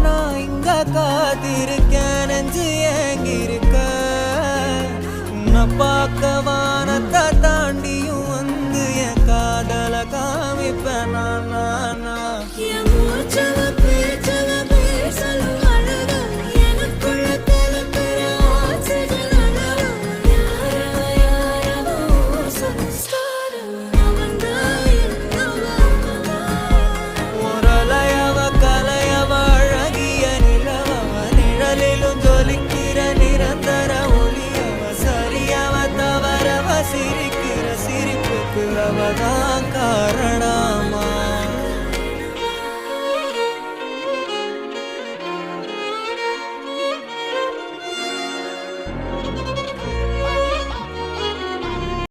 நான் இங்க காத்திருக்கேன் நெஞ்சு ஏங்கிருக்க உன்னை பார்க்க வானத்தை தாண்டியும் வந்து என் காதல காமிப்பேன் நான் சிரிக்கிற சிரிப்புக்கு அவதான் காரணம்.